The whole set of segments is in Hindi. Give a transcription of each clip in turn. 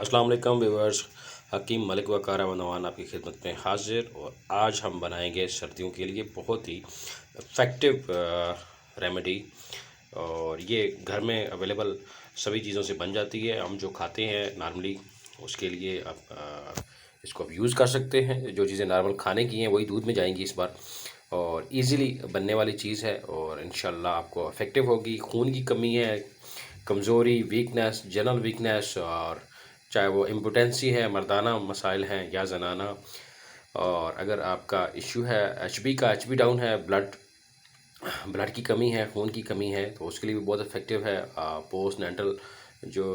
अस्सलाम वालेकुम व्यूअर्स। हकीम मलिक वकार नवान आपकी खिदमत में हाजिर। और आज हम बनाएंगे सर्दियों के लिए बहुत ही इफ़ेक्टिव रेमेडी। और ये घर में अवेलेबल सभी चीज़ों से बन जाती है। हम जो खाते हैं नॉर्मली उसके लिए आप इसको आप यूज़ कर सकते हैं। जो चीज़ें नॉर्मल खाने की हैं वही दूध में जाएंगी इस बार, और इजीली बनने वाली चीज़ है और इंशाल्लाह आपको इफ़ेक्टिव होगी। खून की कमी है, कमज़ोरी, वीकनेस, जनरल वीकनेस, और चाहे वो इम्पोटेंसी है, मर्दाना मसाइल हैं या जनाना, और अगर आपका इशू है एचबी का, एचबी डाउन है, ब्लड ब्लड की कमी है, खून की कमी है, तो उसके लिए भी बहुत इफ़ेक्टिव है। पोस्ट नेंटल जो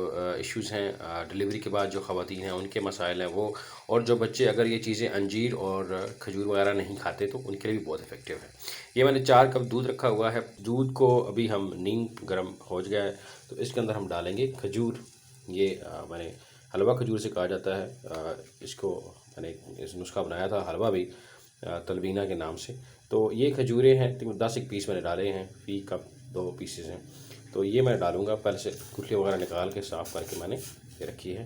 इश्यूज़ हैं, डिलीवरी के बाद जो ख़वातीन हैं उनके मसाइल हैं वो, और जो बच्चे अगर ये चीज़ें अंजीर और खजूर वगैरह नहीं खाते तो उनके लिए भी बहुत इफ़ेक्टिव है। ये मैंने 4 कप दूध रखा हुआ है। दूध को अभी हम नीम गर्म हो गया है तो इसके अंदर हम डालेंगे खजूर। ये मैंने हलवा खजूर से कहा जाता है। इसको मैंने इस नुस्खा बनाया था हलवा भी, तलबीना के नाम से। तो ये खजूरें हैं, 10 एक पीस मैंने डाले हैं, फी कप 2 पीसेस हैं। तो ये मैं डालूँगा, पहले से गुठली वगैरह निकाल के साफ़ करके मैंने ये रखी है।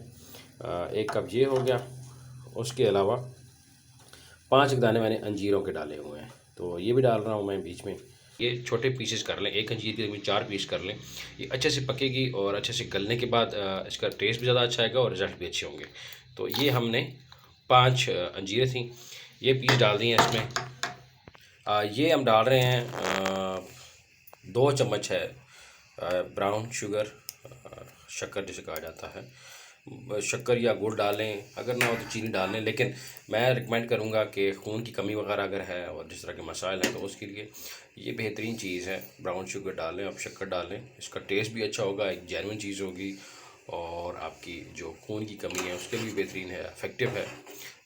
1 कप ये हो गया। उसके अलावा 5 एक दाने मैंने अंजीरों के डाले हुए हैं, तो ये भी डाल रहा हूँ मैं बीच में। ये छोटे पीसेस कर लें, एक अंजीर के तकरीबन 4 पीस कर लें। ये अच्छे से पकेगी और अच्छे से गलने के बाद इसका टेस्ट भी ज़्यादा अच्छा आएगा और रिज़ल्ट भी अच्छे होंगे। तो ये हमने 5 अंजीरें थी, ये पीस डाल दी हैं इसमें। ये हम डाल रहे हैं 2 चम्मच है ब्राउन शुगर, शक्कर जिसे कहा जाता है। शक्कर या गुड़ डालें, अगर ना हो तो चीनी डाल लें, लेकिन मैं रिकमेंड करूँगा कि खून की कमी वगैरह अगर है और जिस तरह के मसाइल हैं तो उसके लिए ये बेहतरीन चीज़ है। ब्राउन शुगर डालें, आप शक्कर डालें, इसका टेस्ट भी अच्छा होगा, एक जेन्युइन चीज़ होगी, और आपकी जो खून की कमी है उसके लिए बेहतरीन है, इफ़ेक्टिव है।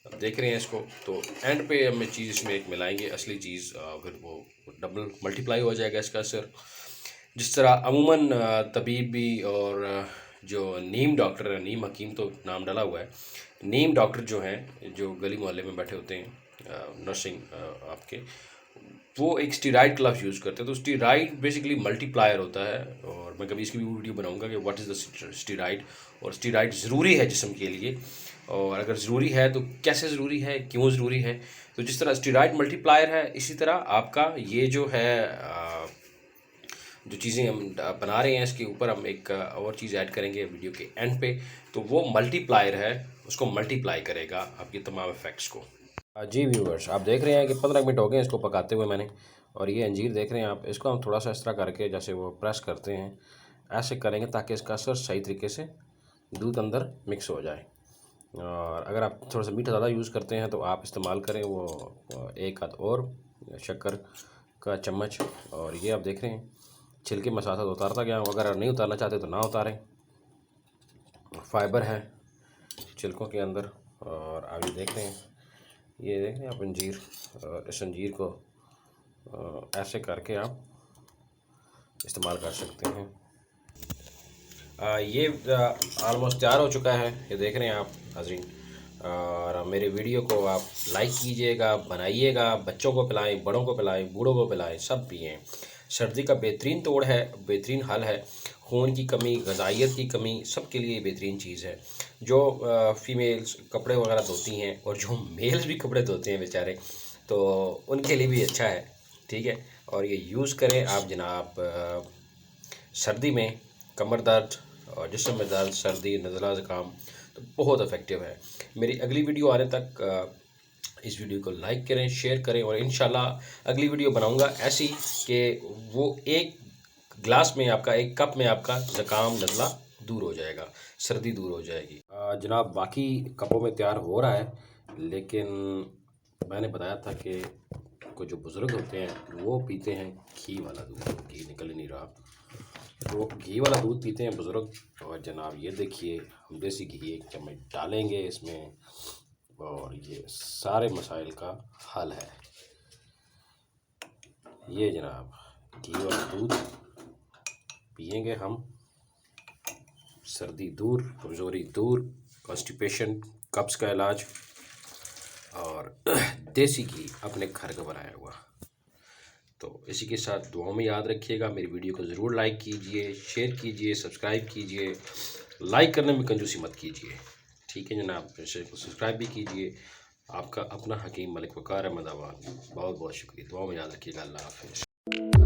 अब देख रहे हैं इसको, तो एंड पे हम चीज़ इसमें एक मिलाएंगे, असली चीज़, फिर वो डबल मल्टीप्लाई हो जाएगा इसका असर। जिस तरह अमूमन तबीब भी और जो नीम डॉक्टर है, नीम हकीम तो नाम डाला हुआ है, नीम डॉक्टर जो हैं जो गली मोहल्ले में बैठे होते हैं, नर्सिंग आपके, वो एक स्टीराइड का लफ्ज़ यूज़ करते हैं। तो स्टीराइड बेसिकली मल्टीप्लायर होता है, और मैं कभी इसकी भी वीडियो बनाऊंगा कि व्हाट इज़ द स्टीराइड, और स्टीराइड ज़रूरी है जिस्म के लिए, और अगर ज़रूरी है तो कैसे ज़रूरी है, क्यों ज़रूरी है। तो जिस तरह स्टीराइड मल्टीप्लायर है, इसी तरह आपका ये जो है जो चीज़ें हम बना रहे हैं इसके ऊपर हम एक और चीज़ ऐड करेंगे वीडियो के एंड पे, तो वो मल्टीप्लायर है, उसको मल्टीप्लाई करेगा आपके तमाम इफ़ेक्ट्स को। जी व्यूअर्स, आप देख रहे हैं कि 15 मिनट हो गए इसको पकाते हुए मैंने, और ये अंजीर देख रहे हैं आप, इसको हम थोड़ा सा इस तरह करके जैसे वो प्रेस करते हैं ऐसे करेंगे ताकि इसका असर सही तरीके से दूध अंदर मिक्स हो जाए। और अगर आप थोड़ा सा मीठा ज़्यादा यूज़ करते हैं तो आप इस्तेमाल करें वो 1 आध और शक्कर का चम्मच। और ये आप देख रहे हैं छिलके मैं साथ साथ उतारता गया हूँ, अगर नहीं उतारना चाहते तो ना उतारें, फाइबर है छिलकों के अंदर। और आप ये देख रहे हैं, ये देख रहे हैं आप अंजीर, और इस अंजीर को ऐसे करके आप इस्तेमाल कर सकते हैं। ये ऑलमोस्ट तैयार हो चुका है, ये देख रहे हैं आप नाज़रीन। और मेरे वीडियो को आप लाइक कीजिएगा, बनाइएगा, बच्चों को पिलाएं, बड़ों को पिलाएं, बूढ़ों को पिलाएं, सब पिएं। सर्दी का बेहतरीन तोड़ है, बेहतरीन हल है। खून की कमी, ग़िज़ाइयत की कमी, सब के लिए बेहतरीन चीज़ है। जो फ़ीमेल्स कपड़े वगैरह धोती हैं और जो मेल्स भी कपड़े धोते हैं बेचारे, तो उनके लिए भी अच्छा है, ठीक है। और ये यूज़ करें आप जनाब सर्दी में, कमर दर्द और जिस्म में दर्द, सर्दी, नज़ला, ज़ुकाम, तो बहुत इफ़ेक्टिव है। मेरी अगली वीडियो आने तक इस वीडियो को लाइक करें, शेयर करें, और इंशाल्लाह अगली वीडियो बनाऊंगा ऐसी कि वो एक गिलास में आपका, एक कप में आपका ज़ुकाम, नज़ला दूर हो जाएगा, सर्दी दूर हो जाएगी। जनाब बाकी कपों में तैयार हो रहा है, लेकिन मैंने बताया था कि को जो बुज़ुर्ग होते हैं वो पीते हैं घी वाला दूध, घी निकल ही नहीं रहा, तो घी वाला दूध पीते हैं बुज़ुर्ग। और जनाब ये देखिए हम देसी घी 1 चम्मच डालेंगे इसमें, और ये सारे मसाइल का हल है। ये जनाब घी वाला दूध पिएंगे हम, सर्दी दूर, कमज़ोरी दूर, कॉन्स्टिपेशन, कब्ज़ का इलाज, और देसी घी अपने घर का बनाया हुआ। तो इसी के साथ दुआओं में याद रखिएगा। मेरी वीडियो को ज़रूर लाइक कीजिए, शेयर कीजिए, सब्सक्राइब कीजिए, लाइक करने में कंजूसी मत कीजिए। ठीक है जनाब, चैनल को सब्सक्राइब भी कीजिए। आपका अपना हकीम मलिक वक़ार अहमद अवान, बहुत बहुत शुक्रिया। दुआ में याद रखिएगा। अल्लाह हाफ़िज़।